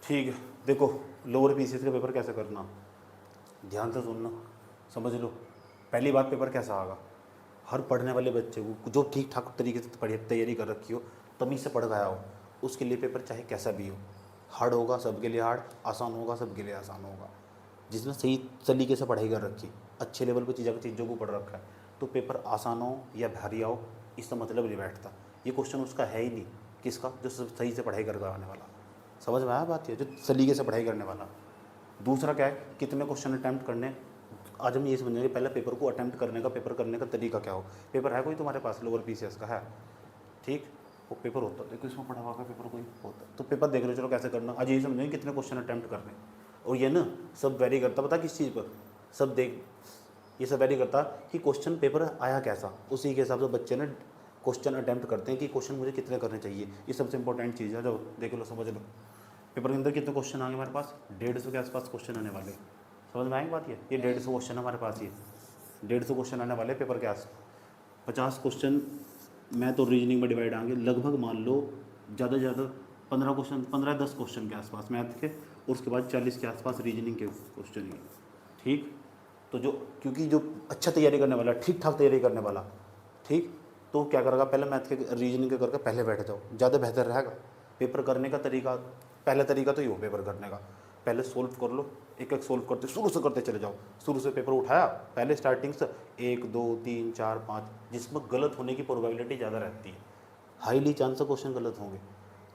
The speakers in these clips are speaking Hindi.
ठीक है, देखो लोअर पीसीएस का पेपर कैसे करना, ध्यान से सुनना, समझ लो। पहली बात, पेपर कैसा आएगा, हर पढ़ने वाले बच्चे को जो ठीक ठाक तरीके से तैयारी कर रखी हो, तमीज से पढ़ गया हो, उसके लिए पेपर चाहे कैसा भी हो, हार्ड होगा सबके लिए हार्ड, आसान होगा सबके लिए आसान होगा। जिसने सही तरीके से पढ़ाई कर रखी, अच्छे लेवल पर चीज़ों को पढ़ रखा है, तो पेपर आसान हो या भारी हो इसका मतलब नहीं बैठता। ये क्वेश्चन उसका है ही नहीं, किसका, जो सही से पढ़ाई कर आने वाला। समझ में आया बात, ये जो सलीके से पढ़ाई करने वाला। दूसरा क्या है, कितने क्वेश्चन अटैम्प्ट करने। आज हम ये समझेंगे पहले पेपर को अटैम्प्ट करने का, पेपर करने का तरीका क्या हो। पेपर है कोई तुम्हारे पास लोअर पीसीएस का है, ठीक, वो पेपर होता है, देखो इसमें पढ़ा हुआ का पेपर कोई होता है, तो पेपर देख लो, चलो कैसे करना। आज ये समझेंगे कितने क्वेश्चन अटैम्प्ट करने। और ये ना सब वेरी करता, पता किस चीज़ पर, सब देख, ये सब वेरी करता कि क्वेश्चन पेपर आया कैसा, उसी के हिसाब से बच्चे ने क्वेश्चन अटैम्प्ट करते हैं कि क्वेश्चन मुझे कितने करने चाहिए। ये सबसे इंपॉर्टेंट चीज़ है, जो देख लो समझ लो। पेपर के अंदर कितने क्वेश्चन आएंगे हमारे पास, 150 के आसपास क्वेश्चन आने वाले। समझ में आएंगे बात, ये 150 क्वेश्चन हमारे पास, ये 150 क्वेश्चन आने वाले पेपर के आस। 50 क्वेश्चन मैथ और रीजनिंग में डिवाइड आएंगे, लगभग मान लो ज़्यादा से ज़्यादा 15 क्वेश्चन, 15-10 क्वेश्चन के आसपास मैथ के, और उसके बाद 40 के आसपास रीजनिंग के क्वेश्चन के, ठीक। तो जो, क्योंकि जो अच्छा तैयारी करने वाला, ठीक ठाक तैयारी करने वाला, ठीक, तो क्या करेगा, पहले मैथ के रीजनिंग के करके पहले बैठ जाओ, ज़्यादा बेहतर रहेगा। पेपर करने का तरीका, पहला तरीका तो ये हो पेपर करने का, पहले सोल्व कर लो, एक एक सोल्व करते, शुरू से करते चले जाओ। शुरू से पेपर उठाया, पहले स्टार्टिंग से 1 2 3 4 5, जिसमें गलत होने की प्रोबेबिलिटी ज़्यादा रहती है, हाईली चांस है क्वेश्चन गलत होंगे,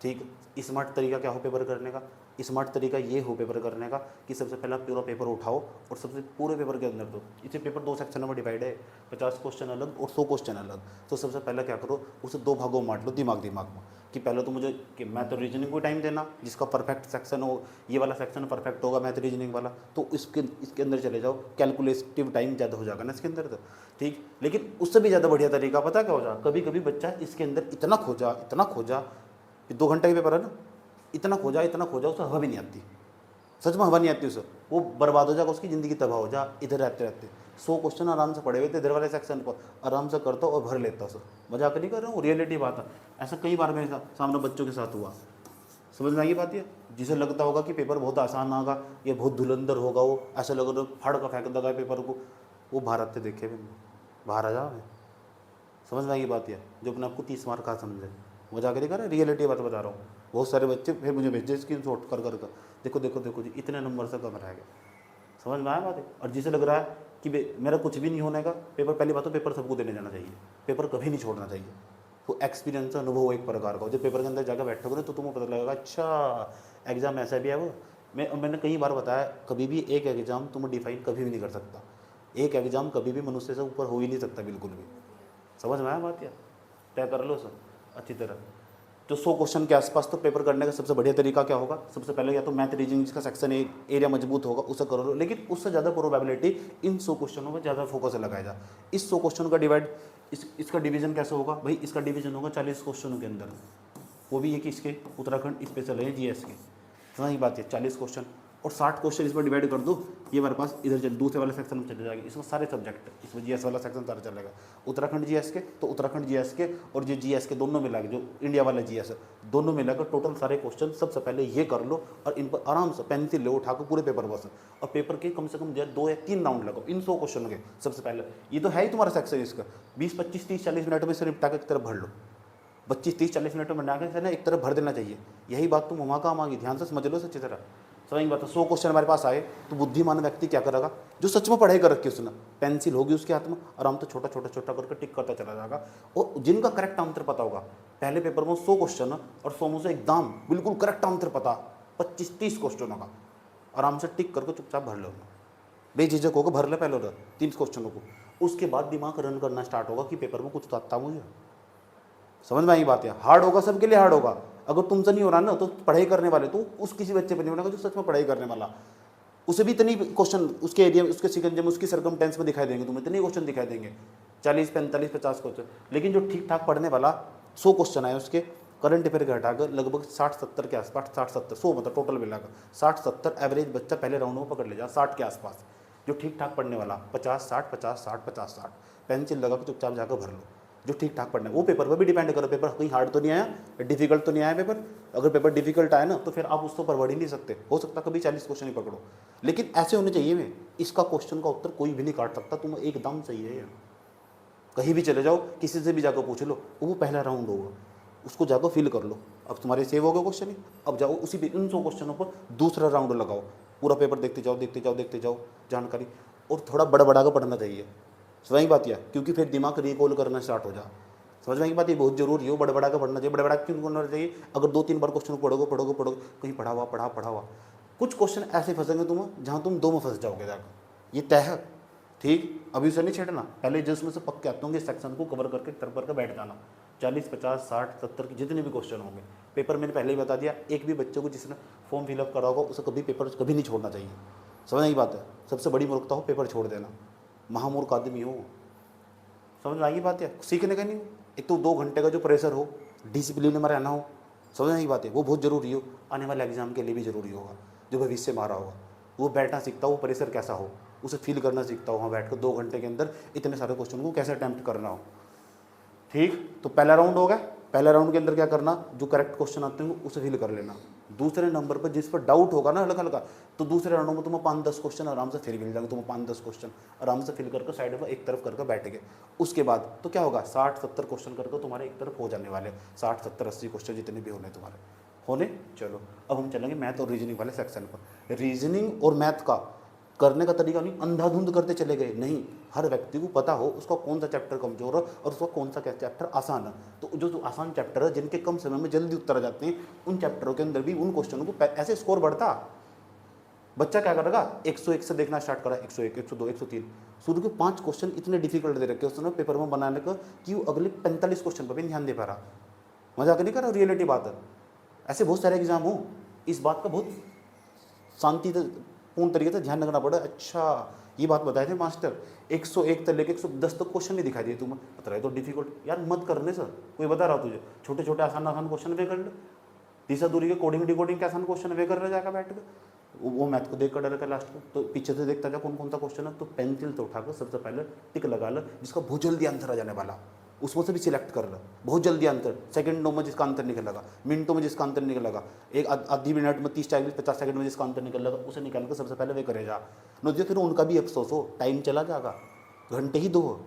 ठीक। स्मार्ट तरीका क्या हो पेपर करने का, स्मार्ट तरीका ये हो पेपर करने का कि सबसे पहला पूरा पेपर उठाओ और सबसे पूरे पेपर के अंदर दो। इसे पेपर 2 सेक्शनों में डिवाइड है, 50 क्वेश्चन अलग और 100 क्वेश्चन अलग। तो सबसे पहले क्या करो, उसे 2 भागों में बांट लो, दिमाग में, कि पहले तो मुझे कि मैथ और रीजनिंग को टाइम देना, जिसका परफेक्ट सेक्शन हो, ये वाला सेक्शन परफेक्ट होगा मैथ रीजनिंग वाला, तो इसके अंदर चले जाओ, कैलकुलेटिव टाइम ज़्यादा हो जाएगा ना इसके अंदर, तो ठीक। लेकिन उससे भी ज़्यादा बढ़िया तरीका पता क्या हो जाए, कभी कभी बच्चा इसके अंदर इतना खोजा, 2 घंटे का पेपर है ना, इतना खोजा उसे हवा भी नहीं आती, सच में हवा नहीं आती उसे, वो बर्बाद हो जाएगा, उसकी ज़िंदगी तबाह हो जा। इधर रहते रहते 100 क्वेश्चन आराम से पड़े हुए थे इधर वाले सेक्शन पर, आराम से करता और भर लेता उसे, मजाक नहीं कर रहा हूँ, रियलिटी बात है। ऐसा कई बार मेरे सामने बच्चों के साथ हुआ। समझ में आई बात, ये जिसे लगता होगा कि पेपर बहुत आसान होगा, ये बहुत धुलंधर होगा, वो ऐसा लग रहा फाड़ का फेंक देगा पेपर को, वो बाहर आते देखे भी बाहर आ जाओ। समझ में आई बात, ये जो अपने आपको 30 मार्क का समझे, मजाक नहीं कर रहा, रियलिटी बात बता रहा हूँ। बहुत सारे बच्चे फिर मुझे भेजे स्क्रीन शॉट कर देखो जी इतने नंबर से कम रह गए। समझ में आया बात है। और जिसे लग रहा है कि मेरा कुछ भी नहीं होने का पेपर, पहली बात तो पेपर सबको देने जाना चाहिए, पेपर कभी नहीं छोड़ना चाहिए। तो एक्सपीरियंस, अनुभव एक प्रकार का, जब पेपर के अंदर जाकर बैठोगे तो तुम्हें पता लगेगा अच्छा एग्जाम ऐसा भी है वो। मैंने कई बार बताया, कभी भी एक एग्जाम तुम डिफाइन कभी भी नहीं कर सकता, एक एग्जाम कभी भी मनुष्य से ऊपर हो ही नहीं सकता बिल्कुल भी। समझ में आया बात, या तय कर लो सर अच्छी तरह। जो 100 क्वेश्चन के आसपास तो पेपर करने का सबसे बढ़िया तरीका क्या होगा, सबसे पहले या तो मैथ रीजनिंग जिसका सेक्शन एरिया मजबूत होगा उसे करो, लेकिन उससे ज़्यादा प्रोबेबिलिटी इन 100 क्वेश्चनों में ज़्यादा फोकस लगाया जाए। इस 100 क्वेश्चन का डिवाइड, इसका डिवीजन कैसे होगा भाई, इसका डिवीजन होगा 40 क्वेश्चनों के अंदर, वो भी ये कि इसके उत्तराखंड स्पेशल है जीएस के, सही बात है 40 क्वेश्चन, और 60 क्वेश्चन इसमें डिवाइड कर दो, ये हमारे पास इधर चल दूसरे वाले सेक्शन में चले जाएंगे, इसमें सारे सब्जेक्ट, इसमें जीएस वाला सेक्शन सारा चलेगा, उत्तराखंड जीएस के तो उत्तराखंड जीएस के और जो जीएस के दोनों मिला के जो इंडिया वाला जीएस है दोनों मिलाकर टोटल सारे क्वेश्चन सबसे पहले ये कर लो, और इन पर आराम से पेंसिल ले उठा पूरे पेपर बस, और पेपर के कम से कम 2 या 3 राउंड लगाओ इन 100 क्वेश्चन के। सबसे पहले ये तो है ही तुम्हारा सेक्शन, इसका 20 25 30 40 मिनट में सिर्फ निपटा के एक तरफ भर लो, 25 30 40 मिनट में बना के ना एक तरफ भर देना चाहिए। यही बात तुम वहाँ काम आएगी, ध्यान से समझ लो अच्छी तरह। समझ बात है। 100 क्वेश्चन हमारे पास आए तो बुद्धिमान व्यक्ति क्या करेगा, जो सच में पढ़ाई कर रखी है उसने, पेंसिल होगी उसके हाथ में, आराम से छोटा छोटा छोटा करके टिक करता चला जाएगा, और जिनका करेक्ट आंसर पता होगा, पहले पेपर में 100 क्वेश्चन और 100 में से एकदम बिल्कुल करेक्ट आंसर पता 25 30 क्वेश्चन होगा, आराम से टिक करके चुपचाप भर लो, बेझिझक होकर भर ले पहले 30 क्वेश्चनों को। उसके बाद दिमाग रन करना स्टार्ट होगा कि पेपर में कुछ तो आता मुझे। समझ में आई बात है। हार्ड होगा सबके लिए, हार्ड होगा, अगर तुमसे नहीं हो रहा ना तो पढ़ाई करने वाले तो उस किसी बच्चे पर नहीं होना जो सच में पढ़ाई करने वाला, उसे भी इतनी क्वेश्चन उसके एरिया में, उसके सिकंजे में, उसकी सर्कमटेंस में दिखाई देंगे, तुम्हें इतने क्वेश्चन दिखाई देंगे 40 45 50 क्वेश्चन। लेकिन जो ठीक ठाक पढ़ने वाला 100 क्वेश्चन आए उसके करंट अफेयर के हटाकर लगभग 60-70 के आसपास, 60-70 100 मतलब टोटल मिलाकर 60-70 एवरेज बच्चा पहले राउंड में पकड़ ले जा, 60 के आसपास जो ठीक ठाक पढ़ने वाला, 50 60 50 60 50 60 पेंसिल लगा के चुपचाप जाकर भर लो। जो ठीक ठाक पढ़ना है। वो पेपर पर भी डिपेंड करो, पेपर कहीं हार्ड तो नहीं आया, डिफिकल्ट तो नहीं आया पेपर। अगर पेपर डिफिकल्ट आया ना तो फिर आप उसको पढ़ ही नहीं सकते, हो सकता कभी 40 क्वेश्चन ही पकड़ो, लेकिन ऐसे होने चाहिए में इसका क्वेश्चन का उत्तर कोई भी नहीं काट सकता, तुम एकदम सही है। कहीं भी चले जाओ, किसी से भी जाकर पूछ लो, वो पहला राउंड होगा, उसको जाकर फिल कर लो। अब तुम्हारे सेव हो गए क्वेश्चन ही, अब जाओ उसी पे इन 100 क्वेश्चनों पर दूसरा राउंड लगाओ, पूरा पेपर देखते जाओ देखते जाओ देखते जाओ जानकारी, और थोड़ा बड़ा बड़ा कर पढ़ना चाहिए। समझ में बात यह, क्योंकि फिर दिमाग रिकॉल करना स्टार्ट हो जा। समझ में की बात, ये बहुत जरूरी हो, बड़ा बड़ा का पढ़ना चाहिए। बड़ा बड़ा क्यों करना चाहिए? अगर 2-3 बार क्वेश्चन पढ़ोगे कहीं पढ़ा हुआ कुछ क्वेश्चन ऐसे फंसेंगे तुम जहाँ तुम 2 में फंस जाओगे जाकर, ये तय है। ठीक, अभी उसे नहीं छेड़ना, पहले जिसमें से पक्के आते होंगे सेक्शन को कवर करके तरफ करके बैठ जाना। 40, 50, 60, 70 के जितने भी क्वेश्चन होंगे, पेपर मैंने पहले ही बता दिया, एक भी बच्चे को जिसने फॉर्म फिलअप करा होगा उसे कभी पेपर कभी नहीं छोड़ना चाहिए। समझ की बात है, सबसे बड़ी मूर्खता हो पेपर छोड़ देना, महामूर्ख आदमी हो। समझ में आएगी बात है, सीखने का नहीं हो। एक तो 2 घंटे का जो प्रेशर हो, डिसिप्लिन में रहना हो, समझ की बात है, वो बहुत जरूरी हो, आने वाले एग्जाम के लिए भी जरूरी होगा। जो भविष्य में आ रहा होगा वो बैठना सीखता हो, वो प्रेशर कैसा हो उसे फील करना सीखता हो, वहाँ बैठ कर 2 घंटे के अंदर इतने सारे क्वेश्चन को कैसे अटैम्प्ट करना हो। ठीक, तो पहला राउंड होगा, पहला राउंड के अंदर क्या करना, जो करेक्ट क्वेश्चन आते हैं उसे फिल कर लेना। दूसरे नंबर पर जिस पर डाउट होगा ना हल्का हल्का, तो दूसरे राउंड में तुम्हें 5-10 क्वेश्चन आराम से फिर मिल जाएंगे, तुम्हें 5-10 क्वेश्चन आराम से फिल करके साइड में एक तरफ करके बैठ गए। उसके बाद तो क्या होगा, 60-70 क्वेश्चन करके तुम्हारे एक तरफ हो जाने वाले, 60-70-80 क्वेश्चन जितने भी होने तुम्हारे होने। चलो अब हम चलेंगे मैथ और रीजनिंग वाले सेक्शन पर। रीजनिंग और मैथ का करने का तरीका नहीं अंधाधुंध करते चले गए, नहीं, हर व्यक्ति को पता हो उसका कौन सा चैप्टर कमजोर है और उसका कौन सा चैप्टर आसान है। तो जो आसान चैप्टर है, जिनके कम समय में जल्दी उत्तर आ जाते हैं, उन चैप्टरों के अंदर भी उन क्वेश्चनों को ऐसे स्कोर बढ़ता। बच्चा क्या करेगा, 101 से देखना स्टार्ट करा, 101, 102, 103, शुरू के 5 क्वेश्चन इतने डिफिकल्ट दे रखे उसने पेपर में बनाने का कि वो अगले 45 क्वेश्चन पर भी ध्यान दे पा रहा। मजाक नहीं कर रहा, रियलिटी बात है। ऐसे बहुत सारे एग्जाम हो, इस बात का बहुत शांति पूर्ण तरीके से ध्यान रखना पड़ा। अच्छा ये बात बताए थे मास्टर, 101 तक लेके 110 तक क्वेश्चन नहीं दिखाई दिए तुम्हें, पता है तो डिफिकल्ट यार मत करने सर, कोई बता रहा तुझे, छोटे छोटे आसान आसान क्वेश्चन वे कर ले। तीसरा दूरी के कोडिंग डिकोडिंग के आसान क्वेश्चन वे कर रहे जाकर बैठ कर, वो मैथ को देख कर डर कर लास्ट को, तो पीछे से देखता जा कौन कौन सा क्वेश्चन है, तो पेंसिल तो उठाकर सबसे पहले टिक लगा लो जिसका बहुत जल्दी आंसर आ जाने वाला, उसमें से भी सिलेक्ट कर लो बहुत जल्दी आंसर, सेकंडों में जिसका आंसर निकल लगा, मिनटों में जिसका आंसर निकल लगा, एक आधी मिनट में 30-40-50 सेकंड में जिसका आंसर निकल लगा उसे निकाल कर सबसे पहले वे करेगा। नोटिए फिर उनका भी अफसोस हो, टाइम चला जाएगा, घंटे ही 2 हो।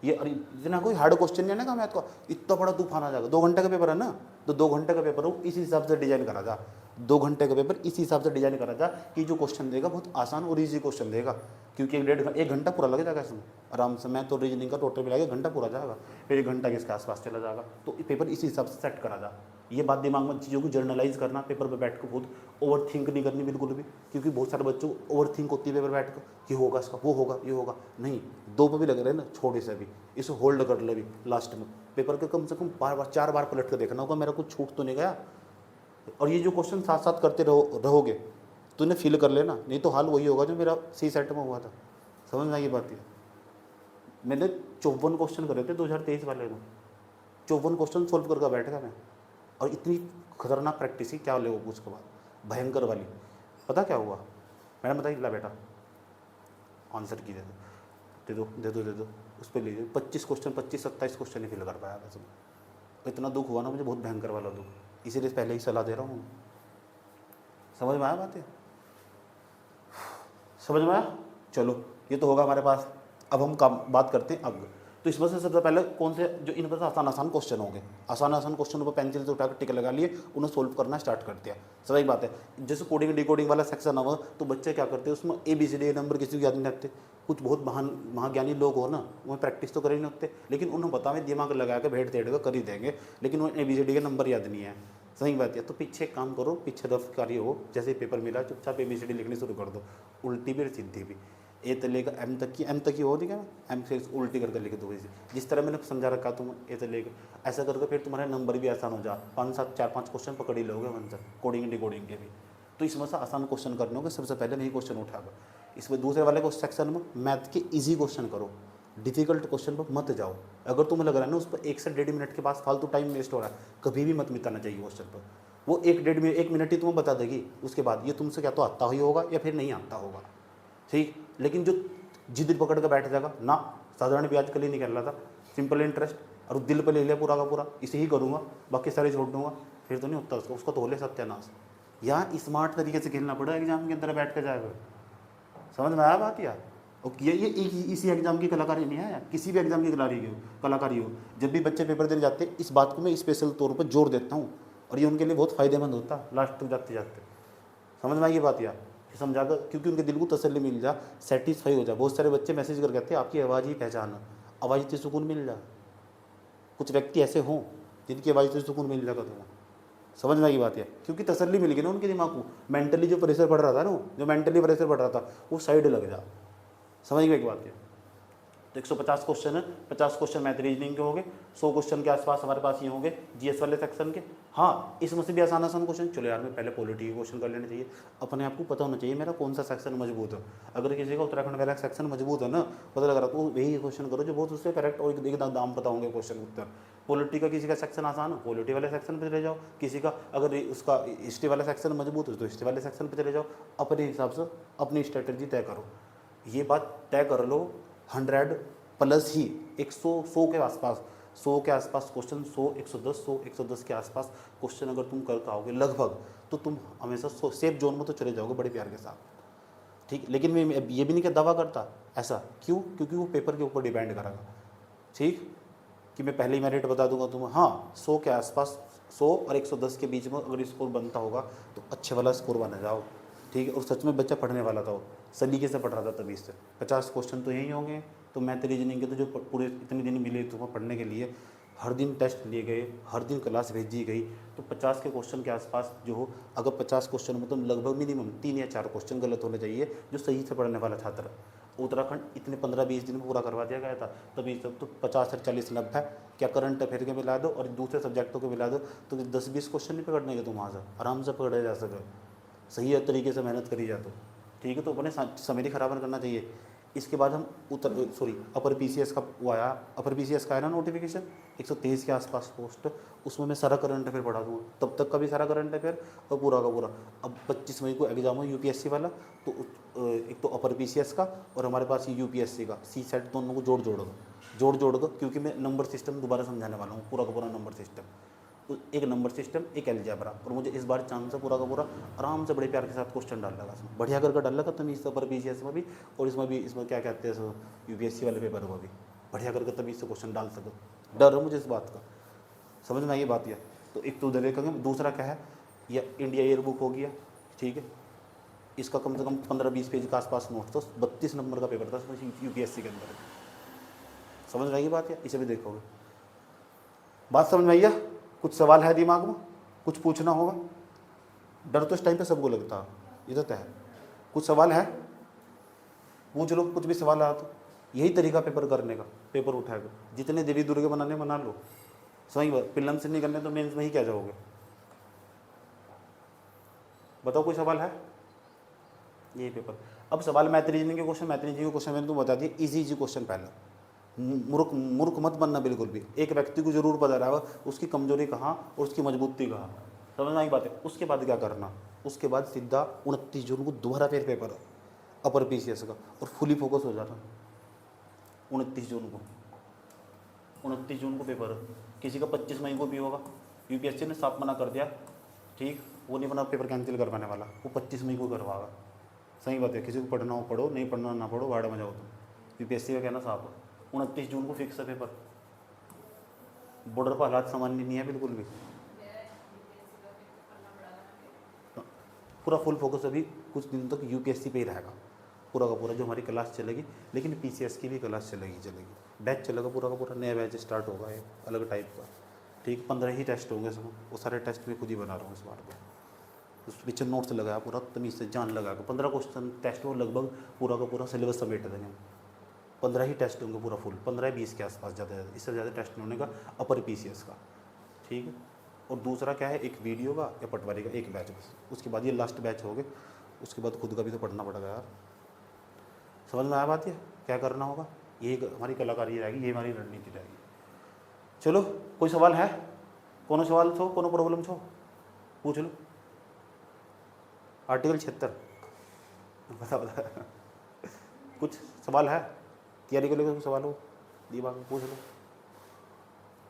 ये इतना कोई हार्ड क्वेश्चन नहीं है ना मैथ का, इतना बड़ा तूफान आ जाएगा। 2 घंटे का पेपर है ना, तो 2 घंटे का पेपर हो इसी हिसाब से डिजाइन करा जा, 2 घंटे का पेपर इसी हिसाब से डिजाइन करा जा कि जो क्वेश्चन देगा बहुत आसान और ईजी क्वेश्चन देगा, क्योंकि 1 घंटा पूरा लग जाएगा इसमें आराम से। मैथ और रीजनिंग का टोटल मिलाकर 1 घंटा पूरा जाएगा, फिर 1 घंटा इसके आसपास चला जाएगा। तो पेपर इसी हिसाब से सेट करा जा, ये बात दिमाग में चीज़ों को जर्नलाइज करना, पेपर पर बैठ कर बहुत ओवर थिंक नहीं करनी बिल्कुल भी, क्योंकि बहुत सारे बच्चों को ओवर थिंक होती है पेपर बैठ कर, ये होगा इसका, वो होगा, ये होगा नहीं। 2 पे भी लग रहे हैं ना, छोटे से भी इसे होल्ड कर ले भी, लास्ट में पेपर के कम से कम 4 बार पलट कर देखना होगा मेरा कुछ छूट तो नहीं गया। और ये जो क्वेश्चन साथ साथ करते रहोगे तो इन्हें फिल कर लेना, नहीं तो हाल वही होगा जो मेरा सी सेट में हुआ था। समझ में आई ये बात है, मैंने 54 क्वेश्चन करे थे 2023 वाले में, 54 क्वेश्चन सोल्व करके बैठ गया मैं, और इतनी खतरनाक प्रैक्टिस ही क्या ले वो उसके बाद भयंकर वाली। पता क्या हुआ, मैंने बताया ला बेटा आंसर की दे दो उस पर लीजिए 25 क्वेश्चन 25-27 क्वेश्चन ही फिल कर पाया वैसे। इतना दुख हुआ ना मुझे, बहुत भयंकर वाला दुख, इसीलिए पहले ही सलाह दे रहा हूँ। समझ में आया बात है, समझ में आया। चलो ये तो होगा हमारे पास, अब हम काम बात करते हैं अब। तो इसमें से सबसे पहले कौन से जो इन पर आसान आसान क्वेश्चन होंगे, आसान आसान क्वेश्चनों पर पेंसिल से उठाकर टिक लगा लिए, उन्हें सोल्व करना स्टार्ट कर दिया। सही बात है, जैसे कोडिंग डिकोडिंग वाला सेक्शन हुआ तो बच्चे क्या करते हैं उसमें ABCD नंबर किसी को याद नहीं रखते। कुछ बहुत महाज्ञानी लोग हो ना, उन्हें प्रैक्टिस तो कर ही नहीं होते, लेकिन उन्हें पता है दिमाग लगा के भेड़ तेड़ कर कर ही देंगे, लेकिन उन्हें ABCD के नंबर याद नहीं है। सही बात है, तो पीछे एक काम करो, पीछे रफ कार्य हो, जैसे पेपर मिला चुपचाप ABCD लिखनी शुरू कर दो, उल्टी भी सीधी भी, ए से लेकर M तक की होती क्या, M से उल्टी करके लिख दो वैसे, जिस तरह मैंने समझा रखा तुम ए से लेकर ऐसा करके, फिर तुम्हारे नंबर भी आसान हो जा, 4-5 क्वेश्चन पकड़ ही लोगे मन से, कोडिंग डिकोडिंग के भी। तो इसमें से आसान क्वेश्चन करने होंगे, सबसे पहले वही क्वेश्चन उठाकर इसमें दूसरे वाले को सेक्शन में मैथ के ईजी क्वेश्चन करो, डिफिकल्ट क्वेश्चन पर मत जाओ। अगर तुम्हें लग रहा है ना उस पर 1 से 1.5 मिनट के पास फालतू टाइम वेस्ट हो रहा है, कभी भी मत मिटाना चाहिए क्वेश्चन पर। वो 1 मिनट ही तुम्हें बता देगी, उसके बाद ये तुमसे क्या तो आता ही होगा या फिर नहीं आता होगा, ठीक। लेकिन जो जिद पकड़ कर बैठ जाएगा ना, साधारण ब्याज कल ही निकल रहा था, सिंपल इंटरेस्ट और दिल पे ले लिया पूरा का पूरा, इसे ही करूँगा बाकी सारे छोड़ दूंगा, फिर तो नहीं होता उसको, उसको तो ले सत्यानाश। यहाँ स्मार्ट तरीके से खेलना पड़ेगा, एग्जाम के अंदर बैठ कर जाएगा। समझ में आया बात यार? और ये इसी एग्जाम की कलाकारी नहीं है, किसी भी एग्जाम की कलाकारी हो, जब भी बच्चे पेपर देने जाते हैं इस बात को मैं स्पेशल तौर पर जोर देता हूँ, और ये उनके लिए बहुत फ़ायदेमंद होता है लास्ट तक जाते जाते। समझ में आई ये बात यार? समझा कर, क्योंकि उनके दिल को तसल्ली मिल जा, सेटिस्फाई हो जाए। बहुत सारे बच्चे मैसेज कर कहते हैं आपकी आवाज़ ही पहचान, आवाज़ इतनी सुकून मिल जाए। कुछ व्यक्ति ऐसे हों जिनकी आवाज़ इतनी सुकून मिल जाएगा तुम्हें। समझ में आई बात है? क्योंकि तसल्ली मिल गई ना उनके दिमाग को, मेंटली जो प्रेशर पड़ रहा था ना, जो मेंटली प्रेशर पड़ रहा था वो साइड लग जा। समझ में एक बात है? तो 150 क्वेश्चन है, 50 क्वेश्चन मैथ रीजनिंग के होंगे, 100 क्वेश्चन के आसपास हमारे पास ये होंगे जीएस वाले सेक्शन के। हाँ, इसमें से भी आसान आसान क्वेश्चन, चलो यार मैं पहले पॉलिटी के क्वेश्चन कर लेने चाहिए। अपने आप को पता होना चाहिए मेरा कौन सा सेक्शन मजबूत है। अगर किसी का उत्तराखंड वाला सेक्शन मजबूत है ना, पता लग रहा, तो वही क्वेश्चन करो जो बहुत उससे करेक्ट और एक दाम पता होंगे क्वेश्चन उत्तर। पॉलिटी का किसी का सेक्शन आसान है, पॉलिटी वाले सेक्शन पर चले जाओ। किसी का अगर उसका हिस्ट्री वाला सेक्शन मजबूत है तो हिस्ट्री वाले सेक्शन पर चले जाओ। अपने हिसाब से अपनी स्ट्रेटजी तय करो। ये बात तय कर लो, 100 प्लस ही 100 के आसपास, 100 के आसपास क्वेश्चन, 110 के आसपास क्वेश्चन अगर तुम कर पाओगे लगभग, तो तुम हमेशा सेफ जोन में तो चले जाओगे बड़े प्यार के साथ। ठीक, लेकिन मैं ये भी नहीं क्या दावा करता ऐसा, क्यों? क्योंकि वो पेपर के ऊपर डिपेंड करेगा। ठीक, कि मैं पहले ही मेरिट बता दूंगा तुम्हें, हाँ 100 के आसपास, 100 और 110 के बीच में अगर स्कोर बनता होगा तो अच्छे वाला स्कोर बना जाओ। ठीक है, और सच में बच्चा पढ़ने वाला था, वो सलीके से पढ़ रहा था तभी से। 50 क्वेश्चन तो यही होंगे। तो मैथ रीजनिंग के तो जो पूरे इतने दिन मिले तुम्हें पढ़ने के लिए, हर दिन टेस्ट लिए गए, हर दिन क्लास भेजी गई, तो 50 के क्वेश्चन के आसपास जो हो, अगर 50 क्वेश्चन में तो लगभग मिनिमम 3 या 4 क्वेश्चन गलत होने चाहिए जो सही से पढ़ने वाला छात्र। उत्तराखंड इतने 15-20 दिन में पूरा करवा दिया गया था, तभी सब तो 50 और 40 90 क्या करंट अफेयर के मिला दो और दूसरे सब्जेक्टों के मिला दो, तो 10-20 क्वेश्चन नहीं पकड़ने के तुम वहाँ से आराम से पकड़े जा सके, सही तरीके से मेहनत करी जा तो। ठीक है, तो अपने समय नहीं खराब करना चाहिए। इसके बाद हम अपर पीसीएस का वो आया, अपर पीसीएस का आया ना नोटिफिकेशन, 123 के आसपास पोस्ट, उसमें मैं सारा करंट अफेयर पढ़ा दूँगा, तब तक का भी सारा करंट अफेयर और पूरा का पूरा। अब 25 मई को एग्जाम है यूपीएससी वाला, तो एक तो अपर पीसीएस का और हमारे पास यूपीएससी का सी सेट, दोनों को जोड़ कर, क्योंकि मैं नंबर सिस्टम दोबारा समझाने वाला हूँ, पूरा का पूरा नंबर सिस्टम, एक नंबर सिस्टम, एक अलजेब्रा। और मुझे इस बार चांस है पूरा का पूरा आराम से बड़े प्यार के साथ क्वेश्चन डाल लगा, इसमें बढ़िया करके डाल लगा तभी इससे पर पीसीएस में भी, और इसमें क्या कहते हैं यूपीएससी वाले पेपर में भी बढ़िया करके तभी इससे क्वेश्चन डाल सको। डर है मुझे इस बात का, समझ में आई ये बात। यह तो एक तो उधर देखेंगे, दूसरा क्या है, यह इंडिया ईयर बुक हो गया। ठीक है, इसका कम से कम 15-20 पेज के आसपास नोट, तो 32 नंबर का पेपर था यूपीएससी के अंदर। समझ में आई ये बात, या इसे भी देखोगे। बात समझ में आई? कुछ सवाल है दिमाग में, कुछ पूछना होगा? डर तो इस टाइम पे सबको लगता है, ये तो तय है। कुछ सवाल है, पूछ लो, कुछ भी सवाल आया तो। यही तरीका पेपर करने का, पेपर उठाएगा, जितने देवी दुर्गे बनाने बना लो। सही बात, प्रीलिम्स से नहीं करने तो मेंस में ही क्या जाओगे? बताओ कोई सवाल है? यही पेपर। अब सवाल मैथ रीजनिंग के क्वेश्चन, मैंने तुम बता दिए, इजी क्वेश्चन। पहला मूर्ख मत बनना बिल्कुल भी। एक व्यक्ति को जरूर पता रहा उसकी कमजोरी कहाँ और उसकी मजबूती कहाँ, समझना ही बात है। उसके बाद क्या करना, उसके बाद सीधा 29 जून को दोबारा फिर पेपर है अपर पीसीएस का, और फुली फोकस हो जाना। 29 जून को पेपर है। किसी का 25 मई को भी होगा, यूपीएससी ने साफ मना कर दिया। ठीक, वो नहीं बना पेपर कैंसिल करवाने वाला, वो 25 मई को करवाएगा। सही बात है, किसी को पढ़ना हो पढ़ो, नहीं पढ़ना ना पढ़ो, वाड़ा में जाओ तुम। यूपीएससी का कहना साफ है, 29 जून को फिक्स है पेपर। बॉर्डर पर हालात सामान्य नहीं है बिल्कुल भी। पूरा फुल फोकस अभी कुछ दिन तक यूपीएससी पे ही रहेगा, पूरा का पूरा जो हमारी क्लास चलेगी। लेकिन पीसीएस की भी क्लास चलेगी, बैच चलेगा पूरा का पूरा, नया बैच स्टार्ट होगा एक अलग टाइप का। ठीक, 15 ही टेस्ट होंगे इसमें, वो सारे टेस्ट मैं खुद ही बना रहा हूँ इस बार को। उस पीछे नोट्स लगाया पूरा तमीज़ से, जान लगा कर 15 क्वेश्चन टेस्ट में लगभग पूरा का पूरा सिलेबस समेट देंगे। 15 ही टेस्ट होंगे पूरा फुल, 15-20 के आसपास, ज़्यादा इससे ज़्यादा टेस्ट नहीं होने का अपर पीसीएस का। ठीक है, और दूसरा क्या है, एक वीडियो का या पटवारी का एक बैच बस, उसके बाद ये लास्ट बैच हो गए। उसके बाद खुद का भी तो पढ़ना पड़ेगा यार। समझ में आया बात? है क्या करना होगा, ये हमारी कलाकारी रहेगी, ये हमारी रणनीति रहेगी। चलो, कोई सवाल है? कोनो सवाल छो, कोनो प्रॉब्लम छो, पूछ लो। आर्टिकल 76 बता कुछ सवाल है? तैयारी को लेकर कुछ सवाल हो दिमाग में, पूछ लो।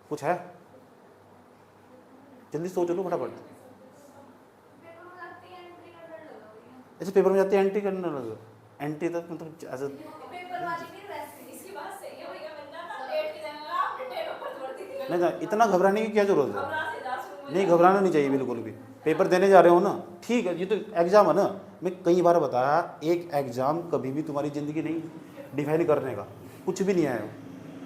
कुछ है? जल्दी सोच लो फटाफट। ऐसे पेपर में जाती है एंट्री करने लगे, एंट्री तक मतलब ऐसे नहीं ना, इतना घबराने की क्या जरूरत है? नहीं घबराना नहीं चाहिए बिल्कुल भी। पेपर देने जा रहे हो ना, ठीक है, ये तो एग्जाम है ना। मैं कई बार बताया, एक एग्जाम कभी भी तुम्हारी ज़िंदगी नहीं डिफाइन करने का, कुछ भी नहीं आया।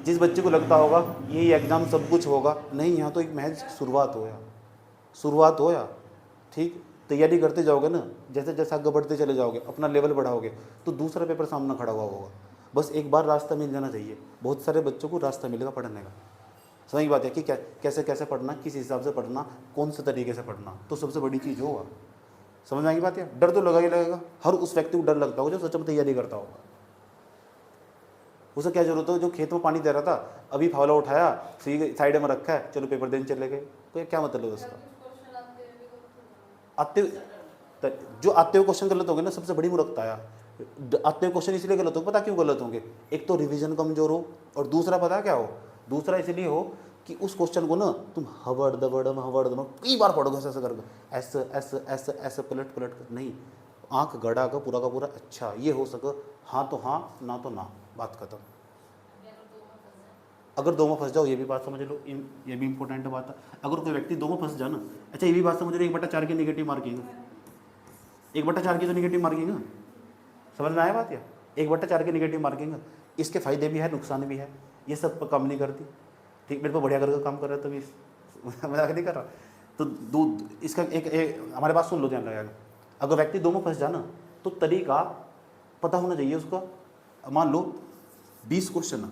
जिस बच्चे को लगता होगा ये एग्ज़ाम सब कुछ होगा, नहीं, यहाँ तो एक महज शुरुआत होया। ठीक, तैयारी करते जाओगे ना, जैसे जैसे आगे बढ़ते चले जाओगे, अपना लेवल बढ़ाओगे, तो दूसरा पेपर सामना खड़ा हुआ होगा। बस एक बार रास्ता मिल जाना चाहिए। बहुत सारे बच्चों को रास्ता मिलेगा पढ़ने का। सही बात है कि कैसे कैसे पढ़ना, किस हिसाब से पढ़ना, कौन से तरीके से पढ़ना, तो सबसे बड़ी चीज़ होगा। समझ में आएगी बात है? डर तो लगा ही लगेगा, हर उस व्यक्ति को डर लगता होगा जो सच में तैयारी करता होगा। उसे क्या जरूरत है, जो खेत में पानी दे रहा था, अभी फावला उठाया, साइड में रखा है, चलो पेपर देने चले गए, कोई क्या मतलब है उसका? आते जो आते हुए क्वेश्चन गलत होंगे ना, सबसे बड़ी मूर्खता है। आते हुए क्वेश्चन इसलिए गलत हो, पता क्यों गलत होंगे? एक तो रिवीजन कमजोर हो, और दूसरा पता क्या हो, दूसरा इसलिए हो कि उस क्वेश्चन को ना तुम हवड़ दबड़ कई बार पढ़ोगे, ऐसे करके, ऐसे ऐसे ऐसे ऐसे पलट पलट कर, नहीं, आंख गड़ा का पूरा अच्छा ये हो सके, हाँ तो हाँ, ना तो ना, बात खत्म। अगर दो में फंस जाओ, ये भी बात समझ लो, ये भी इंपॉर्टेंट बात है। अगर कोई व्यक्ति दो में फंस जाए ना, अच्छा ये भी बात समझ लो, 1/4 की नेगेटिव मार्किंग, 1/4 की तो नेगेटिव मार्किंग है, समझ में आया बात? या 1/4 की नेगेटिव मार्किंग, इसके फायदे भी है, नुकसान भी है, ये सब पर काम नहीं करती। ठीक, मेरे को बढ़िया करके काम कर रहा है, तभी मजाक नहीं कर रहा। तो इसका एक हमारे बात सुन लो, ध्यान लगाएगा। अगर व्यक्ति दो में फंस जाए ना, तो तरीका पता होना चाहिए उसका। मान लो 20 क्वेश्चन,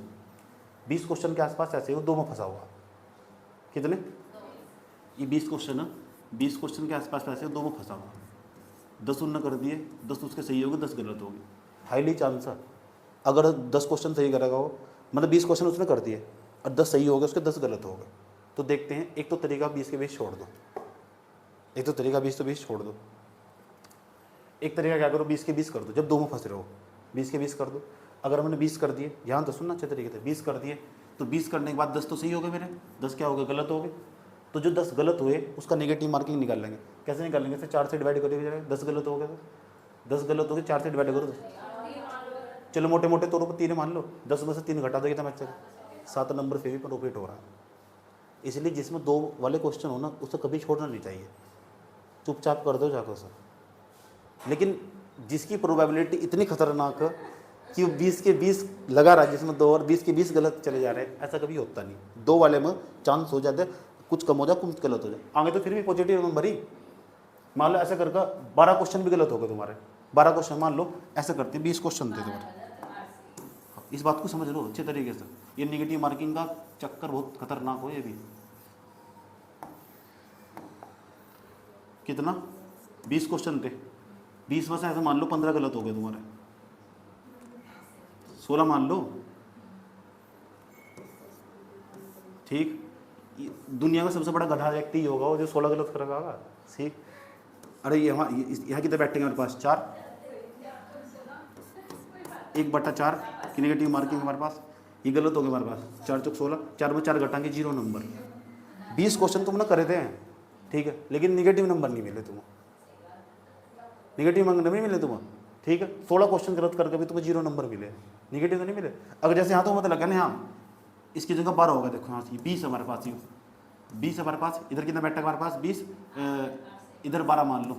20 क्वेश्चन के आसपास ऐसे हो, दो में फंसा हुआ, कितने? ये 20 क्वेश्चन है, 20 क्वेश्चन के आसपास ऐसे हो, दो में फंसा हुआ, 10 उन्होंने कर दिए, 10 उसके सही हो गए, 10 गलत हो गए। हाईली चांस है, अगर 10 क्वेश्चन सही करेगा वो, मतलब 20 क्वेश्चन उसने कर दिए और 10 सही हो गए, उसके 10 गलत हो गए। तो देखते हैं, एक तो तरीका 20 के 20 छोड़ दो, एक तो तरीका 20 तो 20 छोड़ दो। एक तरीका क्या करो, 20 के 20 कर दो, जब दो में फंस रहे हो 20 के 20 कर दो। अगर हमने 20 कर दिए, ध्यान तो सुनना अच्छे तरीके से, 20 कर दिए, तो 20 करने के बाद 10 तो सही हो गए मेरे, 10 क्या हो गए, गलत हो गए। तो जो 10 गलत हुए उसका नेगेटिव मार्किंग निकाल लेंगे। कैसे निकाल लेंगे? 4 से डिवाइड करोगे, 10 गलत हो गए, तो 10 गलत हो गए, 4 से डिवाइड करो, चलो मोटे मोटे तौर पर 3 मान लो, 10 में से 3 घटा दो, कितना बच्चे 7 नंबर फिर भी प्रॉफिट हो रहा है। इसलिए जिसमें 2 वाले क्वेश्चन हो ना, उसे कभी छोड़ना नहीं चाहिए, चुपचाप कर दो जाकर उसे। लेकिन जिसकी प्रोबेबिलिटी इतनी खतरनाक है कि वो 20 के 20 लगा रहा है, जिसमें 2 और 20 के 20 गलत चले जा रहे हैं, ऐसा कभी होता नहीं। 2 वाले में चांस हो जाता है, कुछ कम हो जाए, कुछ गलत हो जाए, आगे तो फिर भी पॉजिटिव नंबर ही। मान लो ऐसा करके 12 क्वेश्चन भी गलत हो गए तुम्हारे, 12 क्वेश्चन मान लो ऐसा करते 20 क्वेश्चन थे तुम्हारे। इस बात को समझ लो अच्छे तरीके से, ये नेगेटिव मार्किंग का चक्कर बहुत खतरनाक हो। ये भी कितना 20 क्वेश्चन थे, 20 में से ऐसे मान लो 15 गलत हो गए तुम्हारे, 16 मान लो, ठीक। दुनिया में सबसे बड़ा गधा व्यक्ति होगा वो जो 16 गलत कर रहा होगा, ठीक। अरे यहाँ कितने बैठेंगे हमारे पास? 4, 1/4 की नेगेटिव मार्किंग हमारे पास, ये गलत हो गया हमारे पास, 4 चौक 16, 4 में 4 घटाएंगे 0 नंबर। 20 क्वेश्चन तुमने करे थे, ठीक है, लेकिन निगेटिव नंबर नहीं मिले तुम्हें, निगेटिव नंबर नहीं मिले तुम्हें, ठीक है। 16 क्वेश्चन गलत करके भी तुम्हें 0 नंबर मिले, निगेटिव तो नहीं मिले। अगर जैसे यहाँ तो मतलब लगा ना, हाँ इसकी जगह 12 होगा, देखो यहाँ से 20 हमारे पास, ये 20 हमारे पास, इधर कितना बैठा हमारे पास 20, इधर 12 मान लो,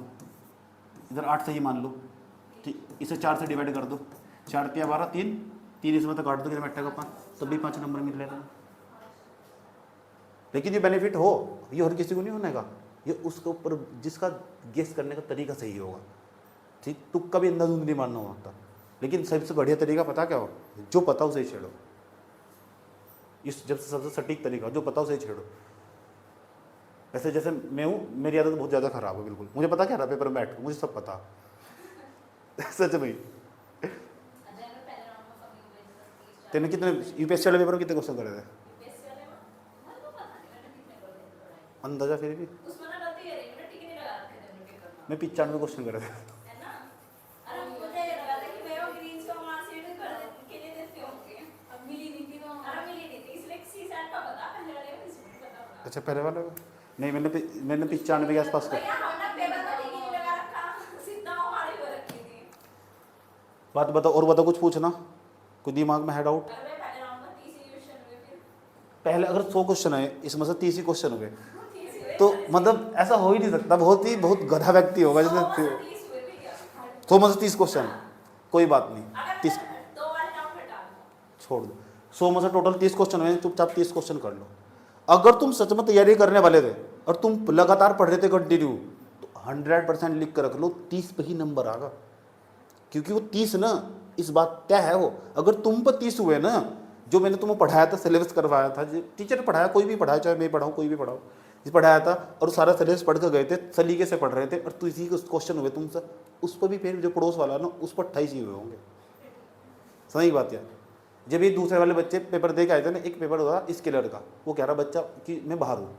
इधर 8 सही मान लो, ठीक। इसे 4 से डिवाइड कर दो, 4 तिया 12, 3 इसमें तो काट दो, कितना बैठेगा 5, तब भी 5 नंबर मिल रहा है। लेकिन ये बेनिफिट हो, ये हर किसी को नहीं होने का, ये उसके ऊपर जिसका गेस करने का तरीका सही होगा, ठीक। तुक्का भी अंधाधुंध नहीं मानना होता, लेकिन सबसे बढ़िया तरीका पता क्या हो, जो पता उसे ही छेड़ो। इस जब सबसे सटीक तरीका जो पता उसे ही छेड़ो। वैसे जैसे मैं हूँ, मेरी आदत बहुत ज़्यादा खराब है, बिल्कुल मुझे पता क्या रहा पेपर में बैठ मुझे सब पता सच में। तेने कितने यूपीएससी वाले पेपर में कितने क्वेश्चन करे थे? अंदाजा फिर भी मैं 95 क्वेश्चन करे थे। अच्छा पहले वाला नहीं, मैंने 95 के आसपास का बात बताओ। और बताओ, कुछ पूछना, कोई दिमाग में है डाउट? पहले अगर 100 क्वेश्चन है, इसमें से 30 ही क्वेश्चन हुए, तो मतलब ऐसा हो ही नहीं सकता। बहुत गधा व्यक्ति होगा जिसने 100 में से 30 क्वेश्चन। कोई बात नहीं, 30 छोड़ दो। 100 में से टोटल 30 क्वेश्चन हुए, चुपचाप 30 क्वेश्चन कर लो। अगर तुम सच में तैयारी करने वाले थे और तुम लगातार पढ़ रहे थे कंटिन्यू, तो 100% लिख कर रख लो, 30 पे ही नंबर आएगा। क्योंकि वो 30 ना, इस बात तय है वो। अगर तुम पर 30 हुए ना, जो मैंने तुम्हें पढ़ाया था, सिलेबस करवाया था, टीचर ने पढ़ाया, कोई भी पढ़ाया, चाहे मैं पढ़ाऊँ कोई भी पढ़ाओ, जिस पढ़ाया था, और सारा सिलेबस पढ़ कर गए थे, सलीके से पढ़ रहे थे, और 30 क्वेश्चन हुए तुमसे, उस पर भी फिर जो पड़ोस वाला ना, उस पर 28 ही हुए होंगे। सही बात यार। जब ये दूसरे वाले बच्चे पेपर दे के आए थे ना, एक पेपर हुआ स्केलर का, वो कह रहा बच्चा कि मैं बाहर हूँ।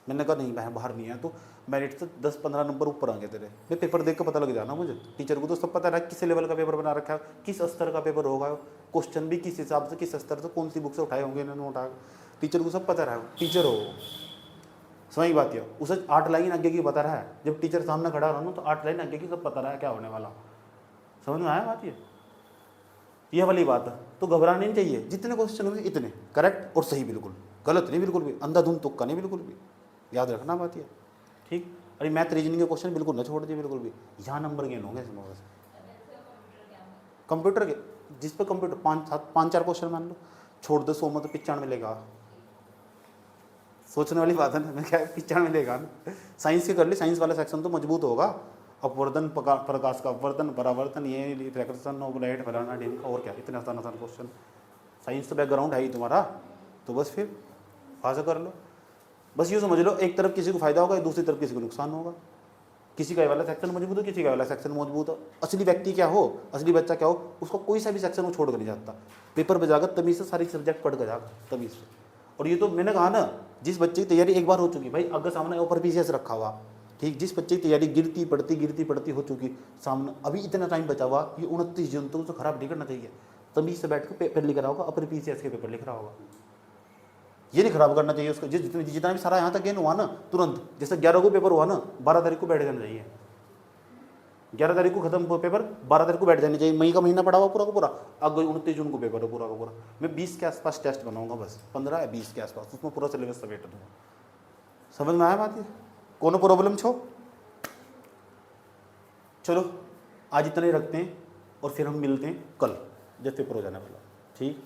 मैंने कहा नहीं, मैं बाहर नहीं है, तो मेरिट से 10-15 नंबर ऊपर आ गए तेरे। मैं पेपर देख कर पता लग जाना मुझे। टीचर को तो सब पता है किस लेवल का पेपर बना रखा है, किस स्तर का पेपर होगा, क्वेश्चन भी किस हिसाब से, किस स्तर से, कौन सी बुक से उठाए होंगे इन्होंने उठा। टीचर को सब पता रहा, टीचर हो। सही बात है, उसे 8 लाइन आगे की पता रहा है। जब टीचर सामने खड़ा रहा ना, तो 8 लाइन आगे की सब पता रहा है क्या होने वाला। समझ में आया बात? ये वाली बात है। तो घबराना नहीं चाहिए, जितने क्वेश्चन हुए इतने करेक्ट और सही, बिल्कुल गलत नहीं, बिल्कुल भी अंधाधुंध तुक्का नहीं, बिल्कुल भी। याद रखना बात ये, ठीक। अरे मैथ रीजनिंग के क्वेश्चन बिल्कुल ना छोड़ दिए, बिल्कुल भी। यहाँ नंबर गेन होंगे इसमें बस। कंप्यूटर के जिस पे कंप्यूटर 5-4 क्वेश्चन मान लो, छोड़ दो 100 में तो 95 मिलेगा। सोचने वाली बात है ना, मैं क्या 95 मिलेगा ना। साइंस की कर ली, साइंस वाला सेक्शन तो मजबूत होगा। अपवर्तन, प्रकाश का अपवर्तन, परावर्तन, ये रिफ्रैक्शन, ओवरलाइट, फलाना ढीमका, और क्या, इतने आसान क्वेश्चन। साइंस तो बैकग्राउंड है ही तुम्हारा, तो बस फिर वहाँ से कर लो। बस यूँ समझ लो, एक तरफ किसी को फायदा होगा, दूसरी तरफ किसी को नुकसान होगा। किसी का वाला सेक्शन मजबूत हो, किसी का वाला सेक्शन मजबूत हो। असली व्यक्ति क्या हो, असली बच्चा क्या हो, उसको कोई सा भी सेक्शन वो छोड़ कर नहीं जाता। पेपर पे जाकर तमीज से सारी सब्जेक्ट पढ़ कर जाकर तमीज से। और ये तो मैंने कहा ना, जिस बच्चे की तैयारी एक बार हो चुकी, भाई अगर सामने ऊपर पीसीएस रखा हुआ, ठीक, जिस बच्चे की तैयारी गिरती पड़ती हो चुकी, सामने अभी इतना टाइम बचा हुआ, ये 29 जून तक उसे खराब नहीं करना चाहिए। तमीज से बैठ कर पेपर लिख रहा होगा, अपर पीसीएस के पेपर लिख रहा होगा, ये नहीं खराब करना चाहिए उसको। जितना भी सारा यहाँ तक गेन हुआ ना, तुरंत, जैसे 11 को पेपर हुआ ना, 12 तारीख को बैठ जाना चाहिए। 11 तारीख को खत्म पेपर, 12 तारीख को बैठ जानी चाहिए। मई का महीना पड़ा हुआ पूरा का पूरा, अगर 29 जून को पेपर है पूरा का पूरा। मैं 20 के आसपास टेस्ट बनाऊंगा, बस 15 या 20 के आसपास, उसमें पूरा सिलेबस समेट दूंगा। समझ में आया बात? ये कोनो प्रॉब्लम छो? चलो आज इतना ही रखते हैं, और फिर हम मिलते हैं कल जब पेपर हो जाने वाला, ठीक।